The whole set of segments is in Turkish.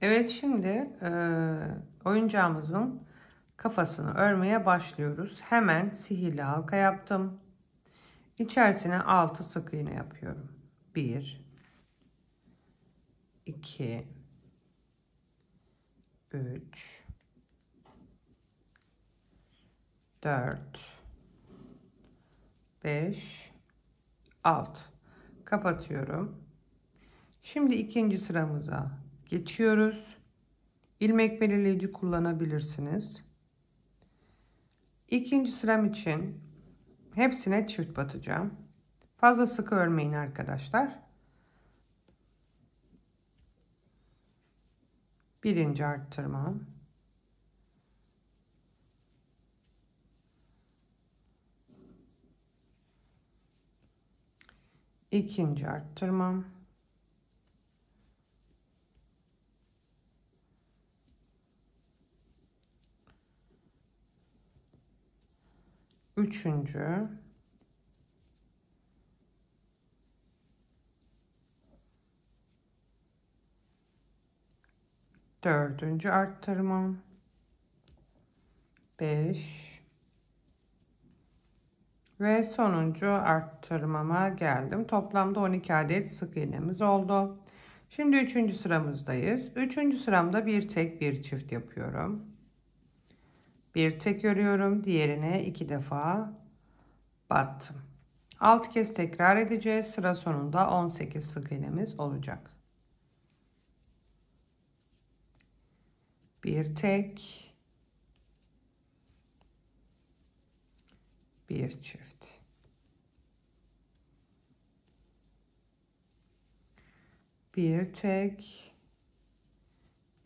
Evet, şimdi oyuncağımızın kafasını örmeye başlıyoruz. Hemen sihirli halka yaptım. İçerisine 6 sık iğne yapıyorum. 1 2 3 4 5 6 kapatıyorum. Şimdi ikinci sıramıza geçiyoruz. İlmek belirleyici kullanabilirsiniz. İkinci sıram için hepsine çift batacağım. Fazla sıkı örmeyin arkadaşlar. Birinci arttırma. İkinci arttırma. Üçüncü. Dördüncü arttırma. 5 ve sonuncu arttırmama geldim. Toplamda 12 adet sık iğnemiz oldu. Şimdi üçüncü sıramızdayız. Üçüncü sıramda bir tek bir çift yapıyorum. Bir tek örüyorum. Diğerine 2 defa battım. 6 kez tekrar edeceğiz. Sıra sonunda 18 sık iğnemiz olacak. Bir tek, bir çift. Bir tek,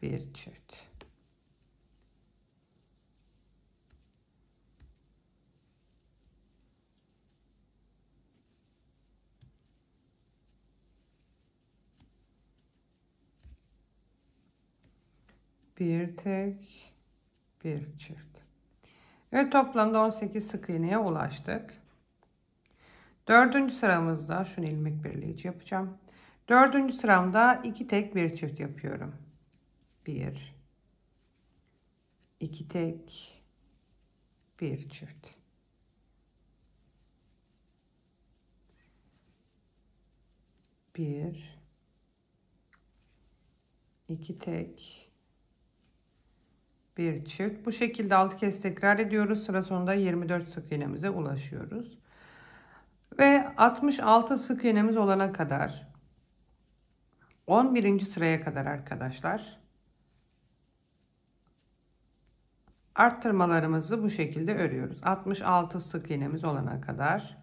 bir çift. Bir tek, bir çift. Evet, toplamda 18 sık iğneye ulaştık. Dördüncü sıramızda şunu ilmek belirleyici yapacağım. Dördüncü sıramda 2 tek bir çift yapıyorum. 1 2 tek, bir çift. Bir, iki tek, bir çift. Bu şekilde 6 kez tekrar ediyoruz. Sıra sonunda 24 sık iğnemize ulaşıyoruz. Ve 66 sık iğnemiz olana kadar 11. sıraya kadar arkadaşlar arttırmalarımızı bu şekilde örüyoruz. 66 sık iğnemiz olana kadar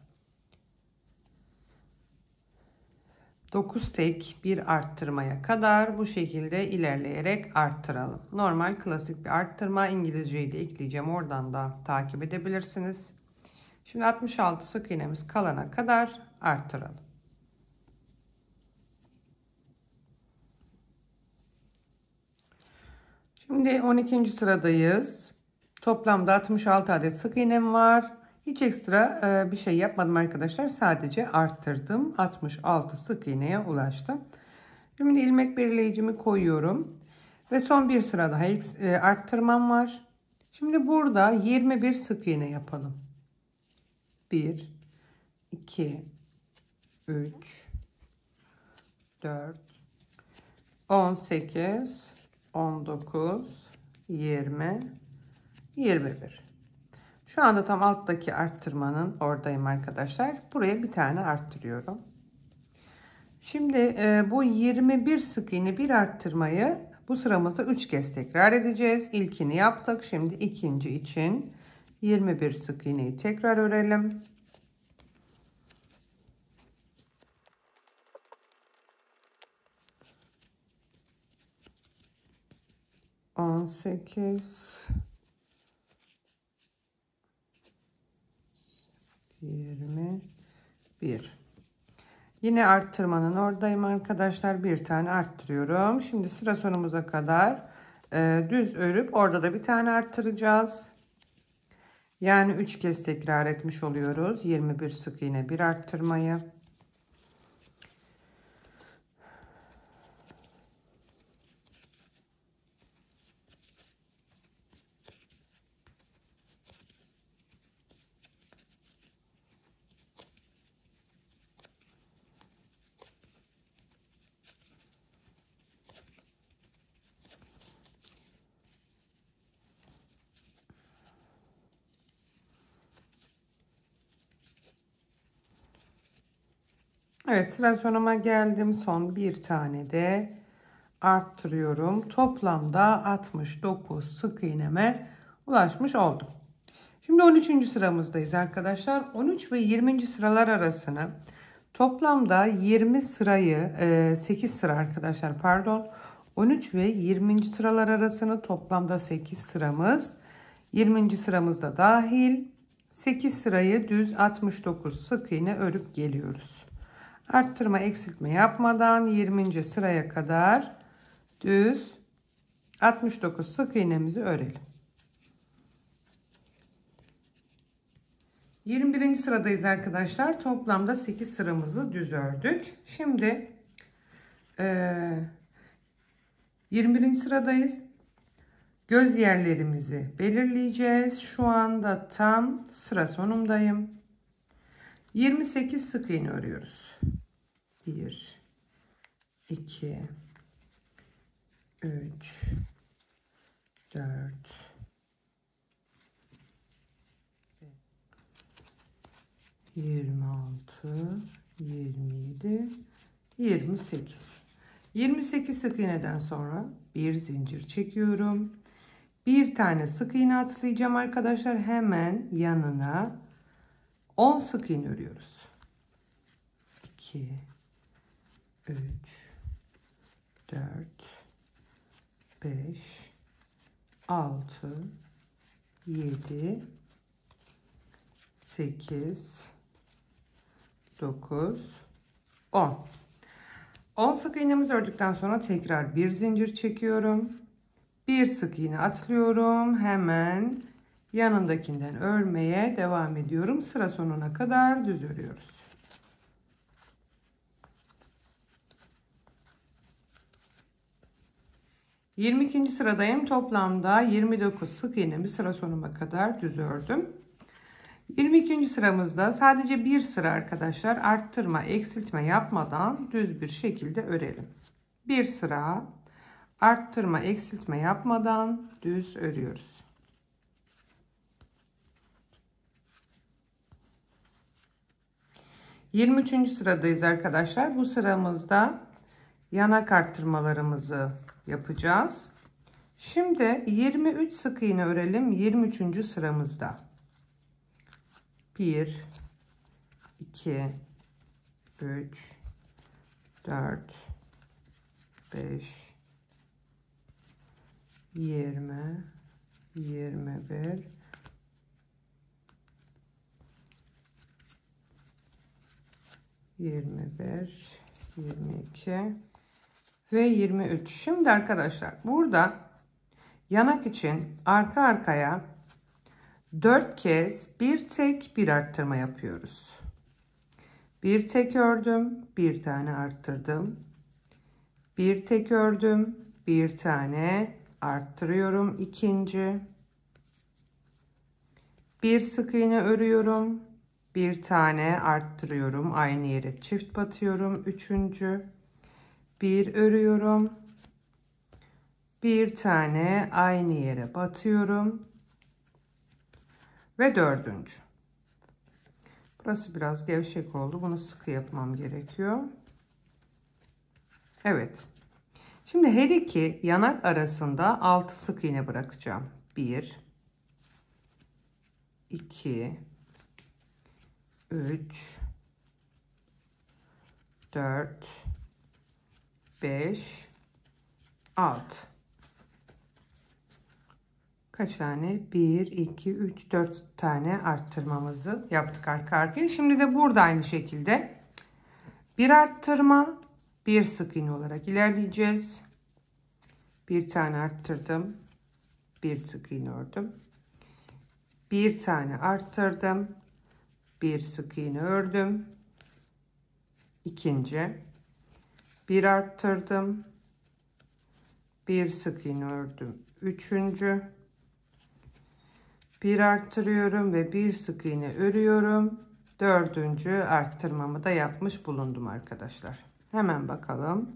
9 tek bir arttırmaya kadar bu şekilde ilerleyerek arttıralım. Normal klasik bir arttırma. İngilizceyi de ekleyeceğim. Oradan da takip edebilirsiniz. Şimdi 66 sık iğnemiz kalana kadar arttıralım. Şimdi 12. sıradayız. Toplamda 66 adet sık iğnem var. Hiç ekstra bir şey yapmadım arkadaşlar. Sadece arttırdım. 66 sık iğneye ulaştım. Şimdi ilmek belirleyicimi koyuyorum. Ve son bir sıra daha arttırmam var. Şimdi burada 21 sık iğne yapalım. 1 2 3 4 18 19 20 21. Şu anda tam alttaki arttırmanın oradayım arkadaşlar. Buraya bir tane arttırıyorum. Şimdi bu 21 sık iğne bir arttırmayı bu sıramızda 3 kez tekrar edeceğiz. İlkini yaptık. Şimdi ikinci için 21 sık iğneyi tekrar örelim. On sekiz 21. Yine arttırmanın oradayım arkadaşlar. Bir tane arttırıyorum. Şimdi sıra sonumuza kadar düz örüp orada da bir tane arttıracağız. Yani 3 kez tekrar etmiş oluyoruz. 21 sık iğne bir arttırmayı. Evet, sıra sonuma geldim. Son bir tane de arttırıyorum. Toplamda 69 sık iğneme ulaşmış oldum. Şimdi 13. sıramızdayız arkadaşlar. 13 ve 20. sıralar arasını toplamda 20 sırayı 8 sıra arkadaşlar pardon. 13 ve 20. sıralar arasını toplamda 8 sıramız. 20. sıramızda dahil 8 sırayı düz 69 sık iğne örüp geliyoruz. Arttırma eksiltme yapmadan 20. sıraya kadar düz 69 sık iğnemizi örelim. 21. sıradayız arkadaşlar. Toplamda 8 sıramızı düz ördük. Şimdi 21. sıradayız. Göz yerlerimizi belirleyeceğiz. Şu anda tam sıra sonundayım. 28 sık iğne örüyoruz. 1 2 3 4 26 27 28 28 sık iğneden sonra bir zincir çekiyorum. Bir tane sık iğne atlayacağım arkadaşlar. Hemen yanına 10 sık iğne örüyoruz. 2 3 4 5 6 7 8 9 10 10 sık iğnemizi ördükten sonra tekrar bir zincir çekiyorum. Bir sık iğne atlıyorum. Hemen yanındakinden örmeye devam ediyorum. Sıra sonuna kadar düz örüyoruz. %22. sıradayım. Toplamda 29 sık iğnemi sıra sonuna kadar düz ördüm. 22. sıramızda sadece bir sıra arkadaşlar arttırma eksiltme yapmadan düz bir şekilde örelim. Bir sıra arttırma eksiltme yapmadan düz örüyoruz. %23. sıradayız arkadaşlar. Bu sıramızda yanak arttırmalarımızı yapacağız. Şimdi 23 sık iğne örelim 23. sıramızda. 1 2 3 4 5 20 21 21 22 ve 23. Şimdi arkadaşlar burada yanak için arka arkaya 4 kez bir tek bir arttırma yapıyoruz. Bir tek ördüm, bir tane arttırdım. Bir tek ördüm, bir tane arttırıyorum. İkinci. Bir sık iğne örüyorum. Bir tane arttırıyorum. Aynı yere çift batıyorum. Üçüncü. Bir örüyorum. Bir tane aynı yere batıyorum. Ve dördüncü. Burası biraz gevşek oldu. Bunu sıkı yapmam gerekiyor. Evet. Şimdi her iki yanak arasında 6 sık iğne bırakacağım. 1 2 3 4 5 6. Kaç tane? 1 2 3 4 tane arttırmamızı yaptık arka arkaya. Şimdi de burada aynı şekilde bir arttırma, bir sık iğne olarak ilerleyeceğiz. Bir tane arttırdım, bir sık iğne ördüm. Bir tane arttırdım, bir sık iğne ördüm. İkinci, bir arttırdım, bir sık iğne ördüm. Üçüncü, bir arttırıyorum ve bir sık iğne örüyorum. Dördüncü arttırmamı da yapmış bulundum arkadaşlar. Hemen bakalım.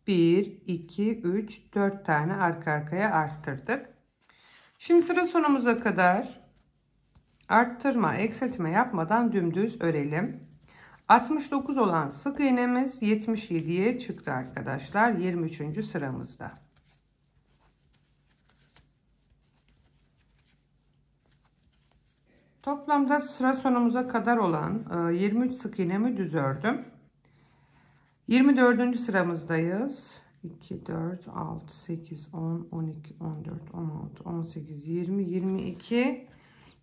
1 2 3 4 tane arka arkaya arttırdık. Şimdi sıra sonumuza kadar arttırma eksiltme yapmadan dümdüz örelim. 69 olan sık iğnemiz 77'ye çıktı arkadaşlar 23. sıramızda. Toplamda sıra sonumuza kadar olan 23 sık iğnemi düz ördüm. 24. sıramızdayız. 2, 4, 6, 8, 10, 12, 14, 16, 18, 20, 22,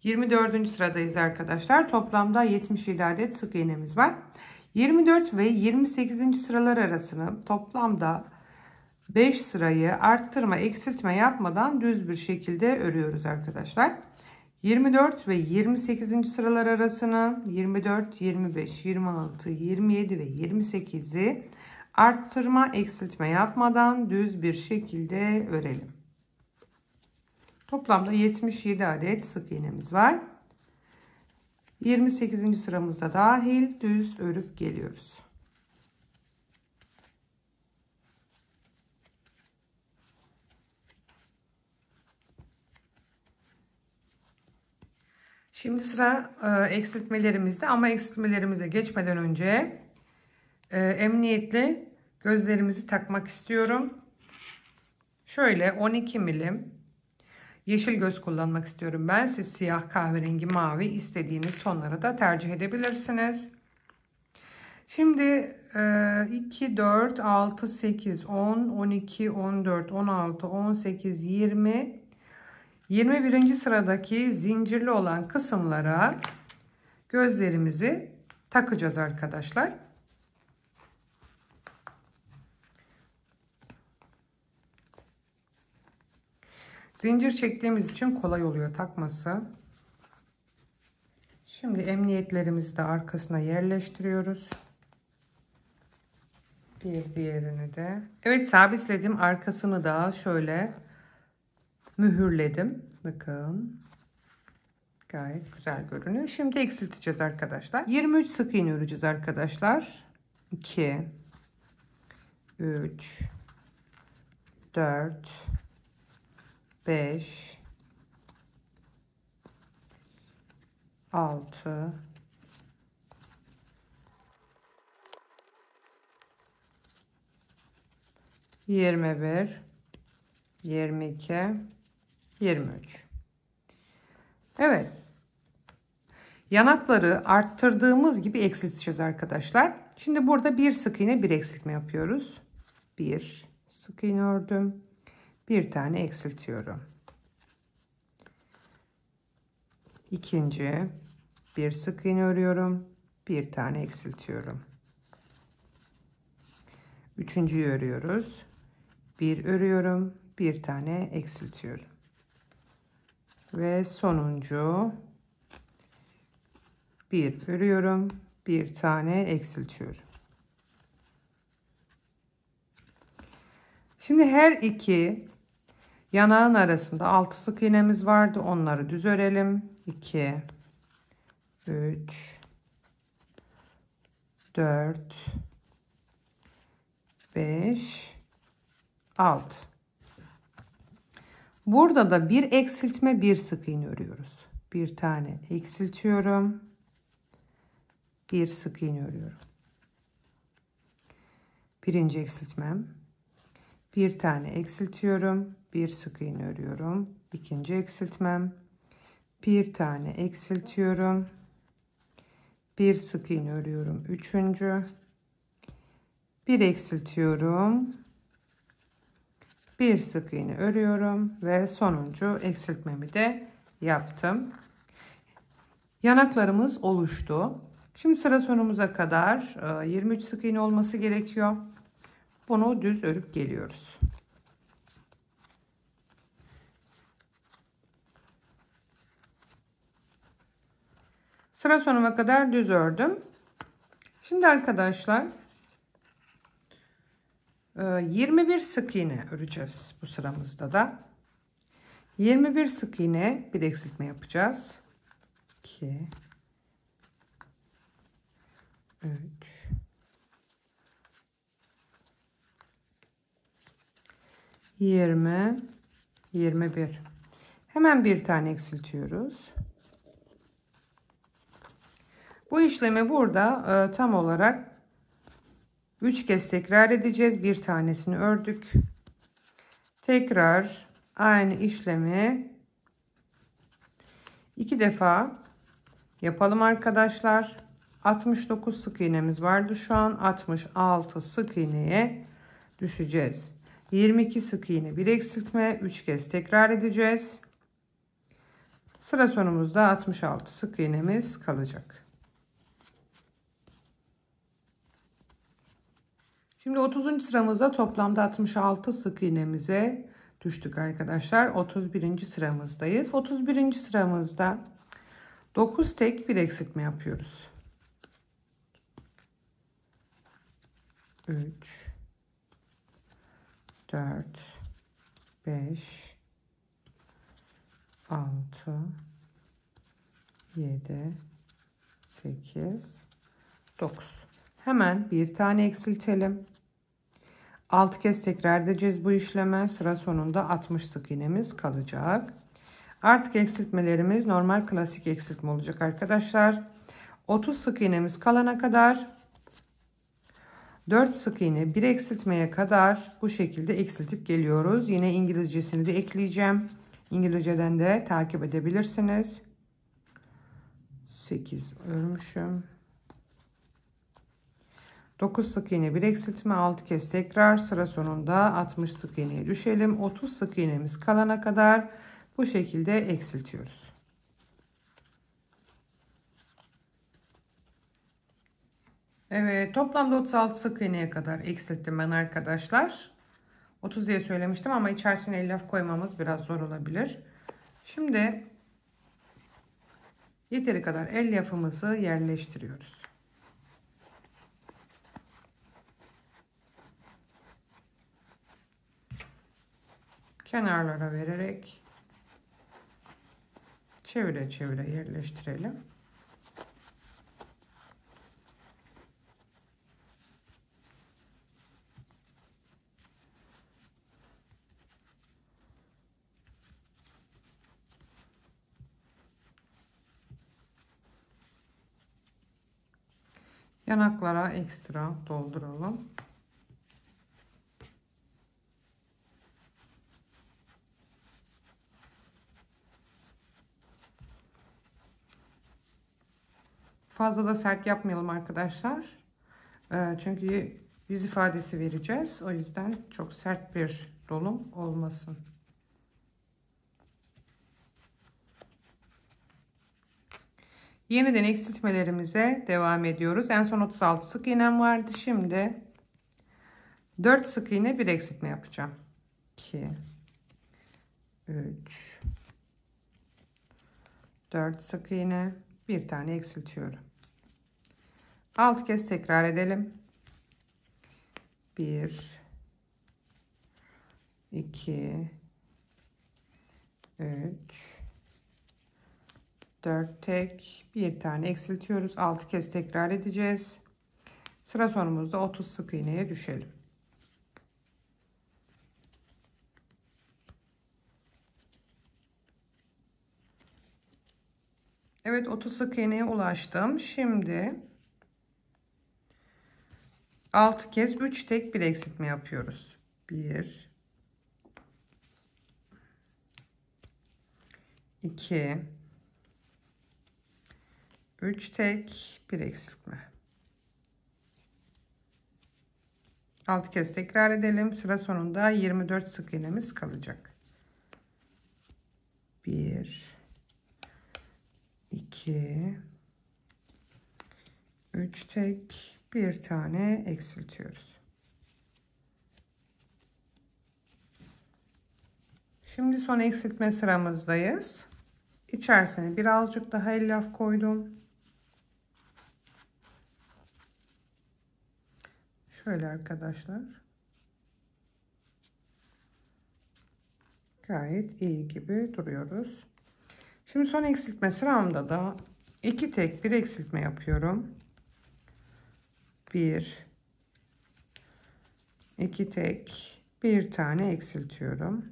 24. sıradayız arkadaşlar. Toplamda 77 adet sık iğnemiz var. 24 ve 28. sıralar arasını toplamda 5 sırayı arttırma, eksiltme yapmadan düz bir şekilde örüyoruz arkadaşlar. 24 ve 28. sıralar arasını 24, 25, 26, 27 ve 28'i arttırma, eksiltme yapmadan düz bir şekilde örelim. Toplamda 77 adet sık iğnemiz var. 28. sıramızda dahil düz örüp geliyoruz. Şimdi sıra eksiltmelerimizde, ama eksiltmelerimize geçmeden önce emniyetli gözlerimizi takmak istiyorum. Şöyle 12 milim yeşil göz kullanmak istiyorum ben. Siz siyah, kahverengi, mavi istediğiniz tonları da tercih edebilirsiniz. Şimdi 2, 4, 6, 8, 10, 12, 14, 16, 18, 20, 21. sıradaki zincirli olan kısımlara gözlerimizi takacağız arkadaşlar. Zincir çektiğimiz için kolay oluyor takması. Şimdi emniyetlerimizi de arkasına yerleştiriyoruz. Bir diğerini de. Evet, sabitledim. Arkasını da şöyle mühürledim. Bakın. Gayet güzel görünüyor. Şimdi eksilteceğiz arkadaşlar. 23 sık iğne öreceğiz arkadaşlar. 2, 3, 4, 5, 6, 21, 22, 23. Evet. Yanakları arttırdığımız gibi eksilteceğiz arkadaşlar. Şimdi burada bir sık iğne, bir eksiltme yapıyoruz. Bir sık iğne ördüm. Bir tane eksiltiyorum. İkinci, bir sık iğne örüyorum. Bir tane eksiltiyorum. Üçüncüyü örüyoruz. Bir örüyorum. Bir tane eksiltiyorum. Ve sonuncu, bir örüyorum. Bir tane eksiltiyorum. Şimdi her iki yanağın arasında 6 sık iğnemiz vardı. Onları düz örelim. 2, 3, 4, 5, 6. Burada da bir eksiltme, bir sık iğne örüyoruz. Bir tane eksiltiyorum. Bir sık iğne örüyorum. Birinci eksiltmem. Bir tane eksiltiyorum. Bir sık iğne örüyorum. İkinci eksiltmem. Bir tane eksiltiyorum. Bir sık iğne örüyorum. Üçüncü. Bir eksiltiyorum. Bir sık iğne örüyorum ve sonuncu eksiltmemi de yaptım. Yanaklarımız oluştu. Şimdi sıra sonumuza kadar 23 sık iğne olması gerekiyor. Bunu düz örüp geliyoruz. Sıra sonuna kadar düz ördüm. Şimdi arkadaşlar 21 sık iğne öreceğiz bu sıramızda da. 21 sık iğne, bir eksiltme yapacağız. 2, 3, 20, 21. Hemen bir tane eksiltiyoruz. Bu işlemi burada tam olarak 3 kez tekrar edeceğiz. Bir tanesini ördük. Tekrar aynı işlemi 2 defa yapalım arkadaşlar. 69 sık iğnemiz vardı. Şu an 66 sık iğneye düşeceğiz. 22 sık iğne, bir eksiltme, 3 kez tekrar edeceğiz. Sıra sonumuzda 66 sık iğnemiz kalacak. Şimdi 30. sıramızda toplamda 66 sık iğnemize düştük arkadaşlar. 31. sıramızdayız. 31. sıramızda 9 tek bir eksiltme yapıyoruz. 3 4 5 6 7 8 9. Hemen bir tane eksiltelim. 6 kez tekrar edeceğiz bu işleme. Sıra sonunda 60 sık iğnemiz kalacak. Artık eksiltmelerimiz normal klasik eksiltme olacak arkadaşlar. 30 sık iğnemiz kalana kadar 4 sık iğne bir eksiltmeye kadar bu şekilde eksiltip geliyoruz. Yine İngilizcesini de ekleyeceğim. İngilizceden de takip edebilirsiniz. 8 örmüşüm. 9 sık iğne bir eksiltme, 6 kez tekrar, sıra sonunda 60 sık iğneye düşelim. 30 sık iğnemiz kalana kadar bu şekilde eksiltiyoruz. Evet, toplamda 36 sık iğneye kadar eksilttim ben arkadaşlar. 30 diye söylemiştim ama içerisine elyaf koymamız biraz zor olabilir. Şimdi yeteri kadar elyafımızı yerleştiriyoruz. Kenarlara vererek çevire çevire yerleştirelim. Yanaklara ekstra dolduralım. Fazla da sert yapmayalım arkadaşlar. Çünkü yüz ifadesi vereceğiz. O yüzden çok sert bir dolum olmasın. Yeniden eksiltmelerimize devam ediyoruz. En son 36 sık iğnem vardı. Şimdi 4 sık iğne bir eksiltme yapacağım. 2 3 4 sık iğne, bir tane eksiltiyorum. 6 kez tekrar edelim. 1 2 3 4 tek, bir tane eksiltiyoruz. 6 kez tekrar edeceğiz. Sıra sonumuzda 30 sık iğneye düşelim. Evet, 30 sık iğneye ulaştım. Şimdi 6 kez 3 tek bir eksiltme yapıyoruz. 1 2 3 tek bir eksiltme. 6 kez tekrar edelim. Sıra sonunda 24 sık iğnemiz kalacak. 1 2 3 tek, bir tane eksiltiyoruz. Şimdi son eksiltme sıramızdayız. İçerisine birazcık daha elyaf koydum. Şöyle arkadaşlar. Gayet iyi gibi duruyoruz. Şimdi son eksiltme sıramda da 2 tek bir eksiltme yapıyorum. 1 2 tek, bir tane eksiltiyorum.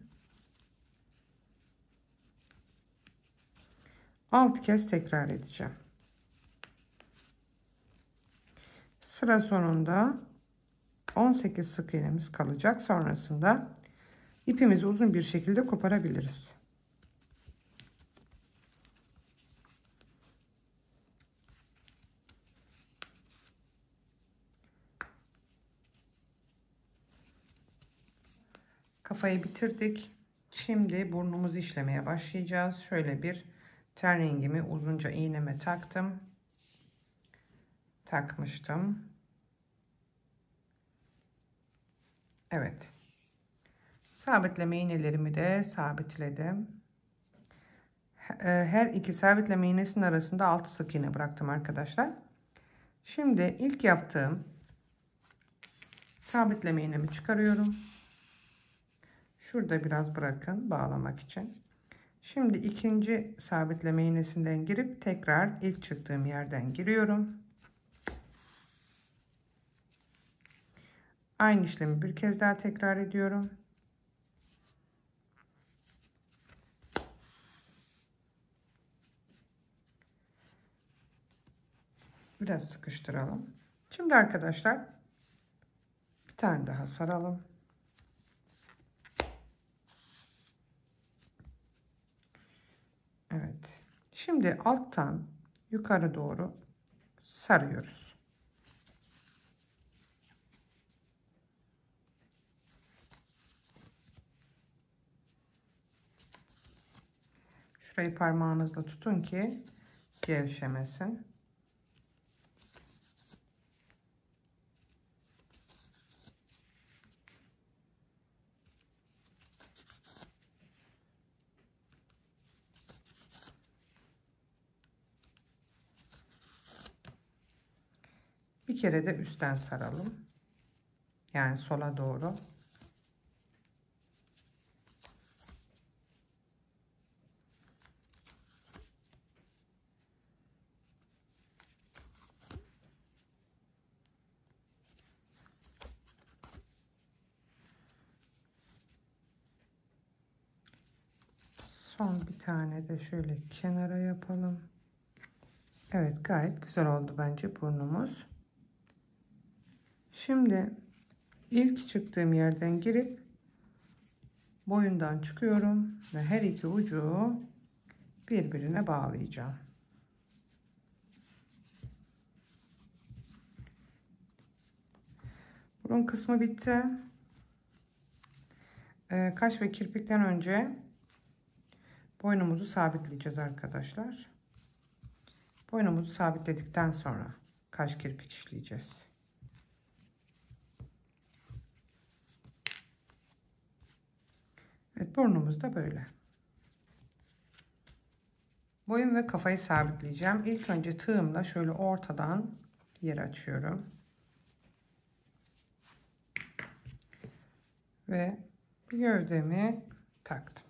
6 kez tekrar edeceğim. Sıra sonunda 18 sık iğnemiz kalacak. Sonrasında ipimizi uzun bir şekilde koparabiliriz. Kafayı bitirdik. Şimdi burnumuzu işlemeye başlayacağız. Şöyle bir ten rengimi uzunca iğneme takmıştım. Evet. Sabitleme iğnelerimi de sabitledim. Her iki sabitleme iğnesinin arasında 6 sık iğne bıraktım arkadaşlar. Şimdi ilk yaptığım sabitleme iğnemi çıkarıyorum. Şurada biraz bırakın bağlamak için. Şimdi ikinci sabitleme iğnesinden girip tekrar ilk çıktığım yerden giriyorum. Aynı işlemi bir kez daha tekrar ediyorum. Biraz sıkıştıralım. Şimdi arkadaşlar bir tane daha saralım. Evet. Şimdi alttan yukarı doğru sarıyoruz. Şurayı parmağınızla tutun ki gevşemesin. Bir kere de üstten saralım. Yani sola doğru. Son bir tane de şöyle kenara yapalım. Evet, gayet güzel oldu bence burnumuz. Şimdi ilk çıktığım yerden girip boyundan çıkıyorum ve her iki ucu birbirine bağlayacağım. Burun kısmı bitti. Kaş ve kirpikten önce boynumuzu sabitleyeceğiz arkadaşlar. Boynumuzu sabitledikten sonra kaş kirpik işleyeceğiz. Evet, burnumuz da böyle. Boyun ve kafayı sabitleyeceğim. İlk önce tığımla şöyle ortadan yer açıyorum. Ve gövdemi taktım.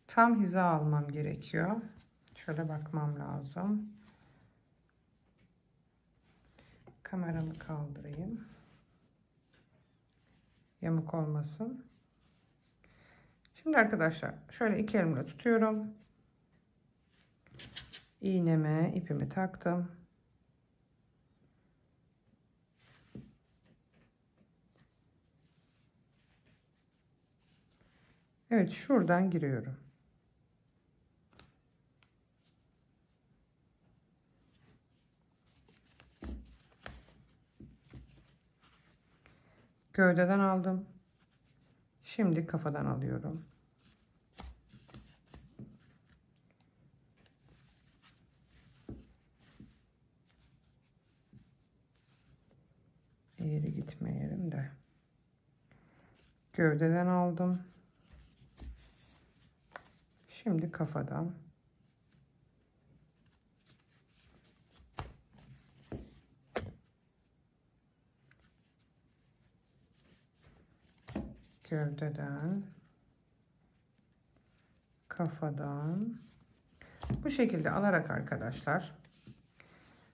Tam hiza almam gerekiyor. Şöyle bakmam lazım. Kameramı kaldırayım. Yamuk olmasın. Şimdi arkadaşlar şöyle iki elimle tutuyorum. İğneme ipimi taktım. Evet, şuradan giriyorum. Gövdeden aldım. Şimdi kafadan alıyorum. Eğri gitmeyelim de. Gövdeden aldım. Şimdi kafadan. Gövdeden. Kafadan. Bu şekilde alarak arkadaşlar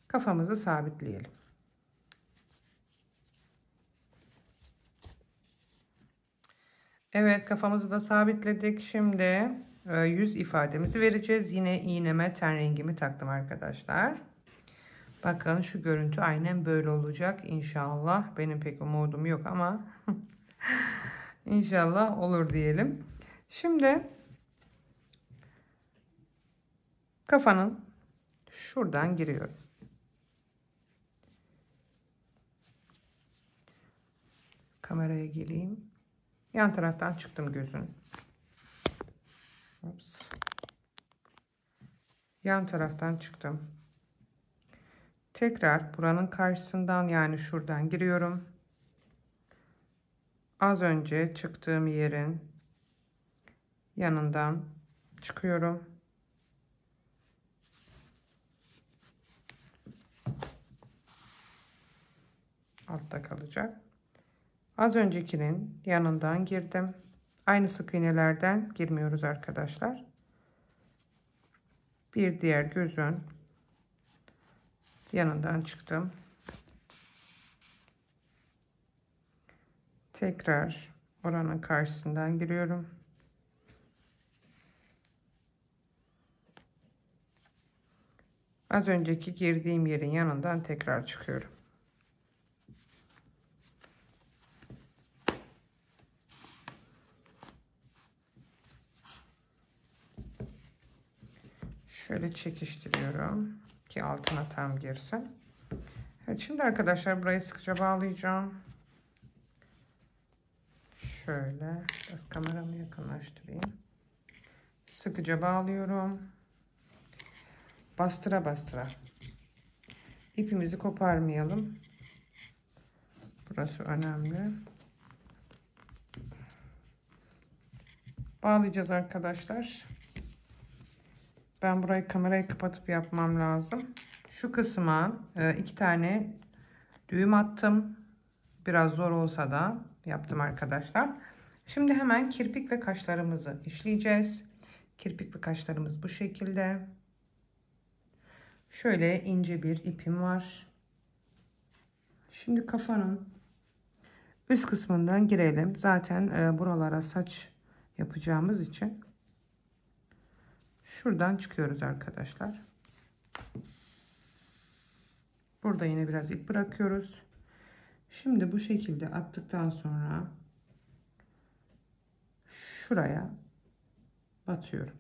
kafamızı sabitleyelim. Evet, kafamızı da sabitledik. Şimdi yüz ifademizi vereceğiz. Yine iğneme ten rengimi taktım arkadaşlar. Bakın şu görüntü aynen böyle olacak inşallah. Benim pek umudum yok ama inşallah olur diyelim. Şimdi kafanın şuradan giriyorum. Kameraya geleyim. Yan taraftan çıktım gözün. Ups. Yan taraftan çıktım. Tekrar buranın karşısından yani şuradan giriyorum. Az önce çıktığım yerin yanından çıkıyorum. Altta kalacak. Az öncekinin yanından girdim. Aynı sık iğnelerden girmiyoruz arkadaşlar. Bir diğer gözün yanından çıktım. Tekrar oranın karşısından giriyorum. Az önceki girdiğim yerin yanından tekrar çıkıyorum. Şöyle çekiştiriyorum ki altına tam girsin. Evet, şimdi arkadaşlar burayı sıkıca bağlayacağım. Şöyle biraz kameramı yakınlaştırayım. Sıkıca bağlıyorum. Bastıra bastıra. İpimizi koparmayalım. Burası önemli. Bağlayacağız arkadaşlar. Ben burayı kamerayı kapatıp yapmam lazım. Şu kısma 2 tane düğüm attım. Biraz zor olsa da yaptım arkadaşlar. Şimdi hemen kirpik ve kaşlarımızı işleyeceğiz. Kirpik ve kaşlarımız bu şekilde. Şöyle ince bir ipim var. Şimdi kafanın üst kısmından girelim. Zaten buralara saç yapacağımız için şuradan çıkıyoruz arkadaşlar. Burada yine biraz ip bırakıyoruz. Şimdi bu şekilde attıktan sonra şuraya batıyorum.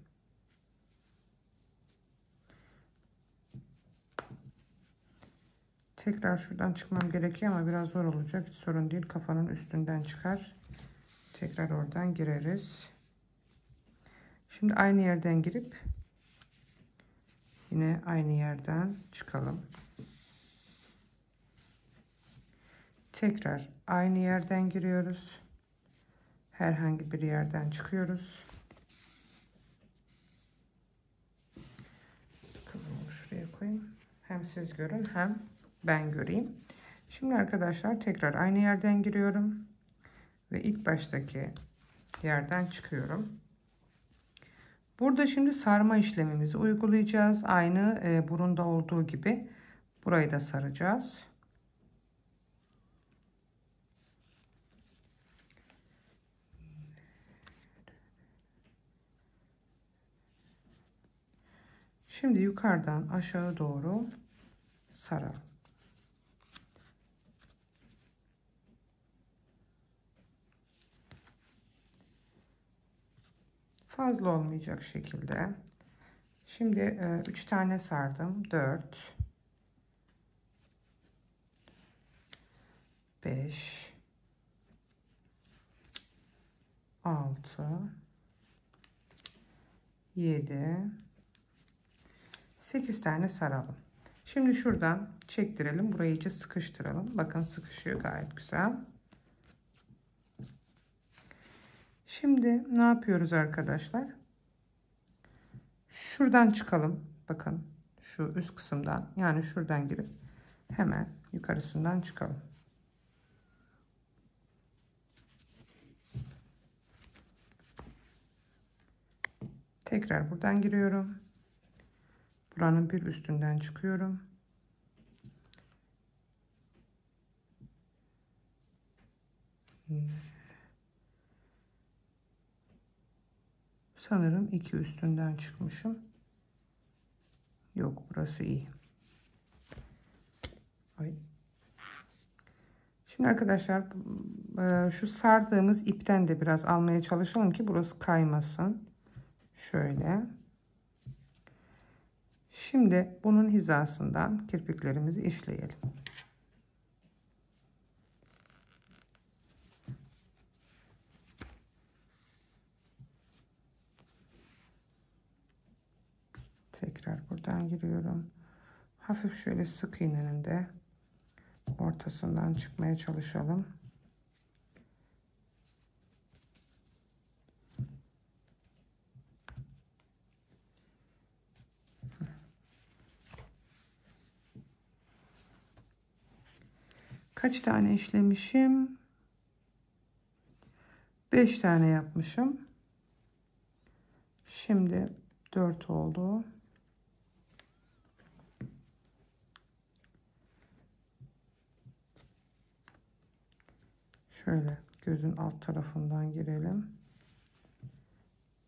Tekrar şuradan çıkmam gerekiyor ama biraz zor olacak. Hiç sorun değil. Kafanın üstünden çıkar. Tekrar oradan gireriz. Şimdi aynı yerden girip yine aynı yerden çıkalım. Tekrar aynı yerden giriyoruz. Herhangi bir yerden çıkıyoruz. Kızımı şuraya koyayım. Hem siz görün hem ben göreyim. Şimdi arkadaşlar tekrar aynı yerden giriyorum. Ve ilk baştaki yerden çıkıyorum. Burada şimdi sarma işlemimizi uygulayacağız. Aynı burunda olduğu gibi burayı da saracağız. Şimdi yukarıdan aşağı doğru saralım. Fazla olmayacak şekilde. Şimdi 3 tane sardım. 4 5 6 7 8 tane saralım. Şimdi şuradan çektirelim. Burayı iyice sıkıştıralım. Bakın sıkışıyor gayet güzel. Şimdi ne yapıyoruz arkadaşlar? Şuradan çıkalım. Bakın şu üst kısımdan yani şuradan girip hemen yukarısından çıkalım. Tekrar buradan giriyorum. Buranın bir üstünden çıkıyorum. Sanırım 2 üstünden çıkmışım. Yok, burası iyi. Ay. Şimdi arkadaşlar şu sardığımız ipten de biraz almaya çalışalım ki burası kaymasın. Şöyle. Şimdi bunun hizasından kirpiklerimizi işleyelim. Tekrar buradan giriyorum. Hafif şöyle sık iğnenin de ortasından çıkmaya çalışalım. Kaç tane işlemişim? 5 tane yapmışım. Şimdi 4 oldu. Şöyle gözün alt tarafından girelim.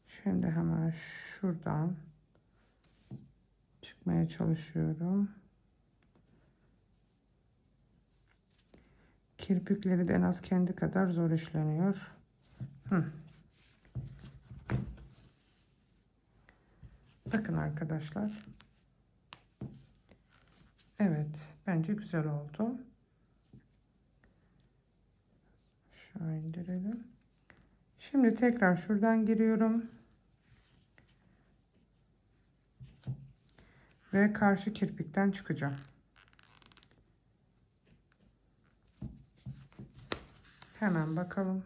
Şimdi hemen şuradan çıkmaya çalışıyorum. Kirpikleri de en az kendi kadar zor işleniyor. Bakın arkadaşlar. Evet, bence güzel oldu. Şöyle indirelim. Şimdi tekrar şuradan giriyorum. Ve karşı kirpikten çıkacağım. Hemen bakalım.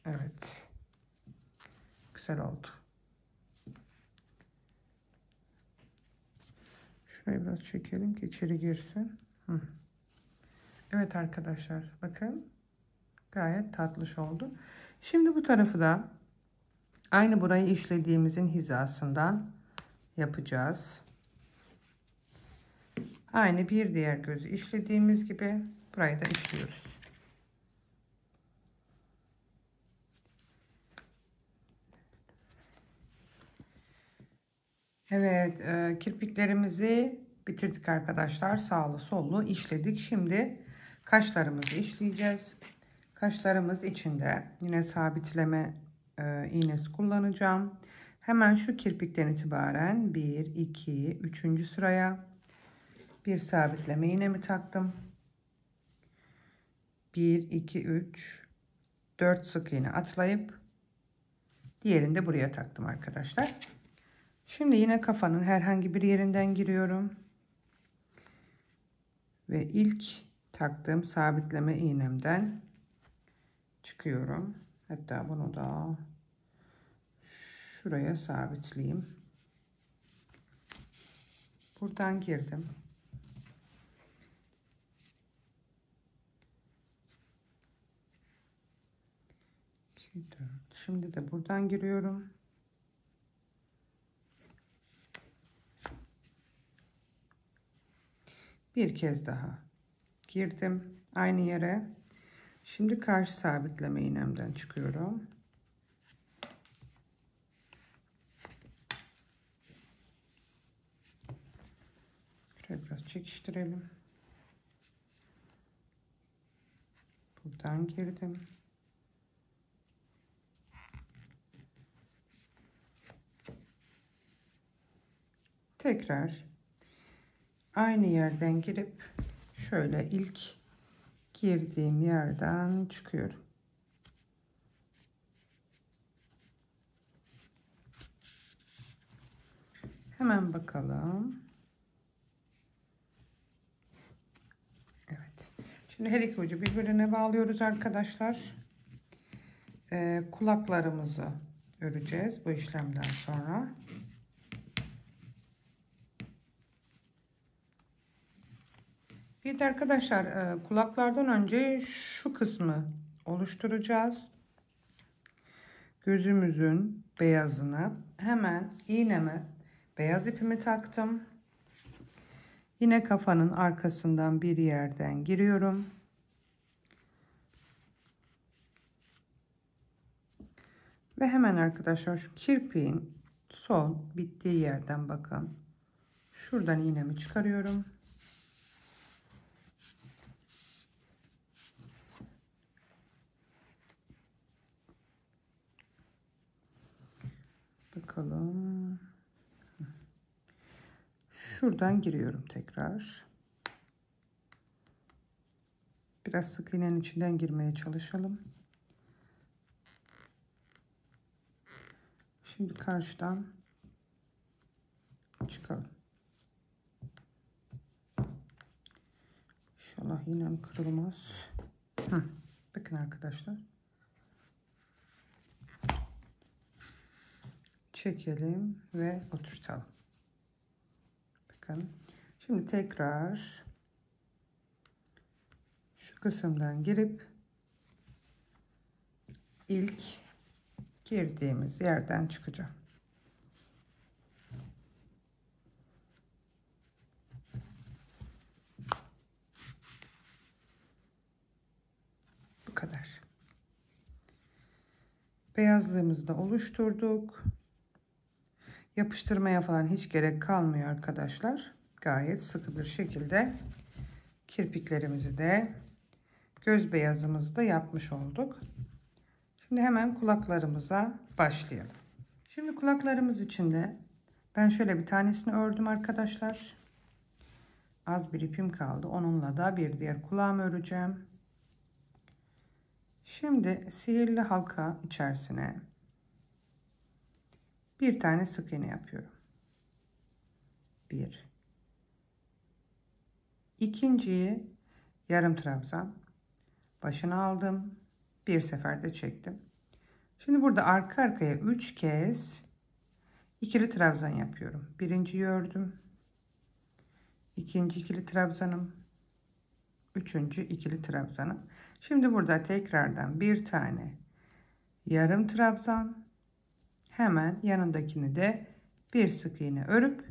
Evet. Güzel oldu. Şurayı biraz çekelim ki içeri girsin. Evet arkadaşlar, bakın. Gayet tatlış oldu. Şimdi bu tarafı da aynı burayı işlediğimizin hizasından yapacağız. Aynı bir diğer gözü işlediğimiz gibi burayı da işliyoruz. Evet, kirpiklerimizi bitirdik arkadaşlar. Sağlı sollu işledik. Şimdi kaşlarımızı işleyeceğiz. Kaşlarımız içinde yine sabitleme iğnesi kullanacağım. Hemen şu kirpikten itibaren 1, 2, 3. sıraya bir sabitleme iğnemi taktım. 1, 2, 3, 4 sık iğne atlayıp diğerini de buraya taktım arkadaşlar. Şimdi yine kafanın herhangi bir yerinden giriyorum. Ve ilk taktığım sabitleme iğnemden çıkıyorum. Hatta bunu da şuraya sabitleyeyim. Buradan girdim. Şimdi de buradan giriyorum. Bir kez daha girdim aynı yere. Şimdi karşı sabitleme iğnemden çıkıyorum. Şöyle biraz çekiştirelim. Buradan girdim. Tekrar aynı yerden girip şöyle ilk girdiğim yerden çıkıyorum. Hemen bakalım. Evet. Şimdi her iki ucu birbirine bağlıyoruz arkadaşlar. Kulaklarımızı öreceğiz bu işlemden sonra. Bir de arkadaşlar kulaklardan önce şu kısmı oluşturacağız. Gözümüzün beyazını hemen iğneme beyaz ipimi taktım. Yine kafanın arkasından bir yerden giriyorum. Ve hemen arkadaşlar şu kirpiğin son bittiği yerden bakın. Şuradan iğnemi çıkarıyorum. Bakalım. Şuradan giriyorum tekrar. Biraz sık iğnenin içinden girmeye çalışalım. Şimdi karşıdan çıkalım. İnşallah iğnem kırılmaz. Bakın arkadaşlar. Çekelim ve oturtalım. Bakın. Şimdi tekrar şu kısımdan girip ilk girdiğimiz yerden çıkacağım. Bu kadar. Beyazlığımızı da oluşturduk. Yapıştırmaya falan hiç gerek kalmıyor arkadaşlar. Gayet sıkı bir şekilde kirpiklerimizi de göz beyazımızı da yapmış olduk. Şimdi hemen kulaklarımıza başlayalım. Şimdi kulaklarımız için de ben şöyle bir tanesini ördüm arkadaşlar. Az bir ipim kaldı. Onunla da bir diğer kulağımı öreceğim. Şimdi sihirli halka içerisine bir tane sık iğne yapıyorum. Bir. İkinciyi yarım trabzan. Başını aldım. Bir seferde çektim. Şimdi burada arka arkaya 3 kez ikili trabzan yapıyorum. Birinciyi ördüm. İkinci ikili trabzanım. Üçüncü ikili trabzanım. Şimdi burada tekrardan bir tane yarım trabzan. Hemen yanındakini de bir sık iğne örüp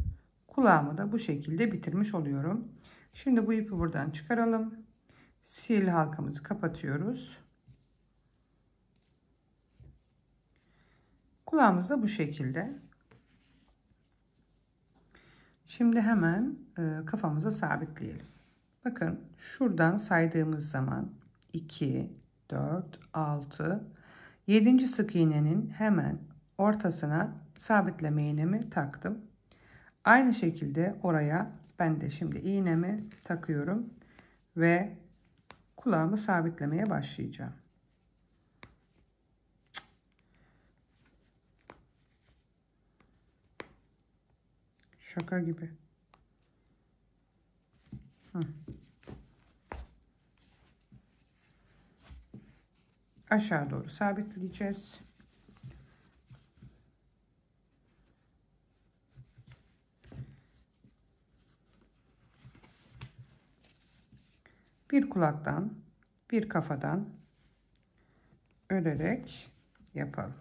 kulağımı da bu şekilde bitirmiş oluyorum. Şimdi bu ipi buradan çıkaralım. Sihirli halkamızı kapatıyoruz. Kulağımız da bu şekilde. Şimdi hemen kafamıza sabitleyelim. Bakın şuradan saydığımız zaman 2, 4, 6, 7. sık iğnenin hemen ortasına sabitleme iğnemi taktım. Aynı şekilde oraya ben de şimdi iğnemi takıyorum ve kulağımı sabitlemeye başlayacağım. Şaka gibi. Aşağı doğru sabitleyeceğiz. Bir kulaktan, bir kafadan örerek yapalım.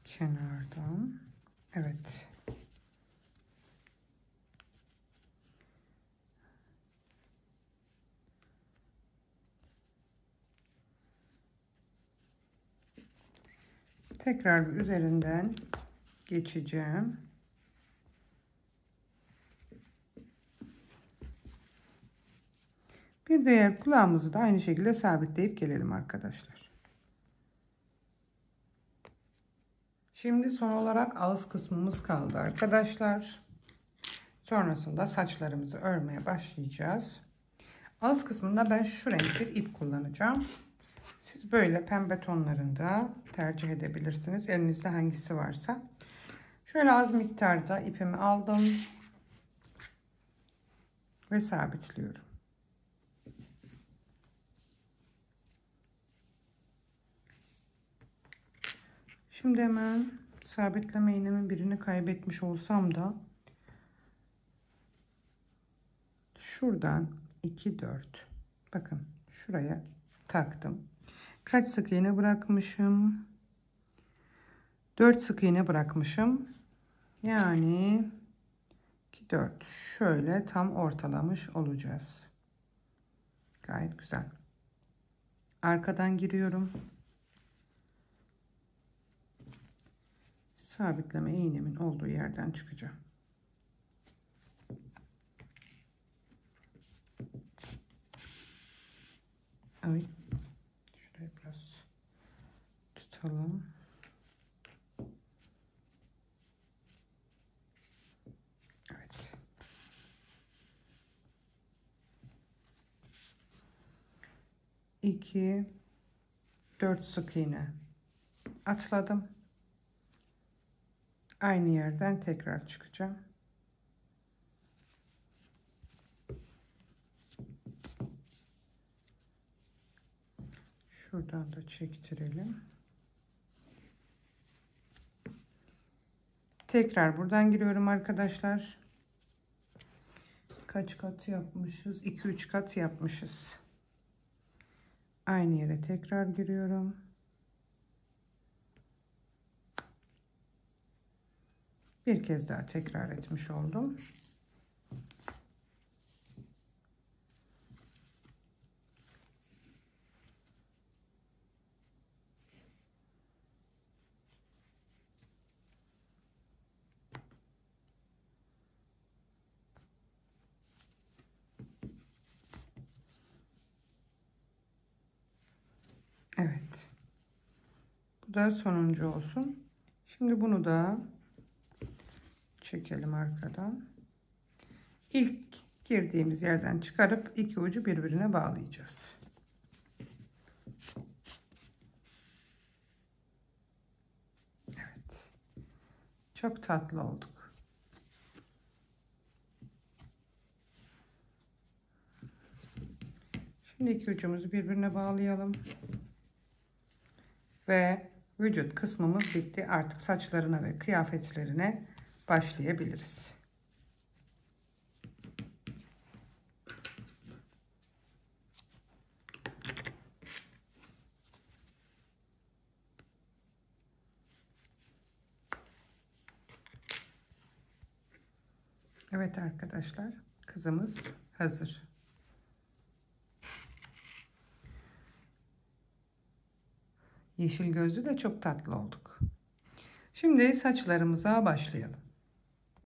Kenardan. Evet. Tekrar bir üzerinden geçeceğim. Bir diğer kulağımızı da aynı şekilde sabitleyip gelelim arkadaşlar. Şimdi son olarak ağız kısmımız kaldı arkadaşlar. Sonrasında saçlarımızı örmeye başlayacağız. Ağız kısmında ben şu renk bir ip kullanacağım. Siz böyle pembe tonlarında tercih edebilirsiniz. Elinizde hangisi varsa. Şöyle az miktarda ipimi aldım ve sabitliyorum. Şimdi hemen sabitleme iğnemin birini kaybetmiş olsam da şuradan 2 4, bakın şuraya taktım. Kaç sık iğne bırakmışım? 4 sık iğne bırakmışım. Yani 2 4, şöyle tam ortalamış olacağız. Gayet güzel. Arkadan giriyorum. Sabitleme iğnemin olduğu yerden çıkacağım. Evet. Şurayı biraz tutalım. Evet. İki, 4 sık iğne atladım. Aynı yerden tekrar çıkacağım. Şuradan da çektirelim. Tekrar buradan giriyorum arkadaşlar. Kaç kat yapmışız? 2-3 kat yapmışız. Aynı yere tekrar giriyorum. Bir kez daha tekrar etmiş oldum. Evet. Bu da sonuncu olsun. Şimdi bunu da çekelim arkadan. İlk girdiğimiz yerden çıkarıp iki ucu birbirine bağlayacağız. Evet. Çok tatlı olduk. Şimdi iki ucumuzu birbirine bağlayalım. Ve vücut kısmımız bitti. Artık saçlarına ve kıyafetlerine başlayabiliriz. Evet arkadaşlar, kızımız hazır. Yeşil gözlü de çok tatlı olduk. Şimdi saçlarımıza başlayalım.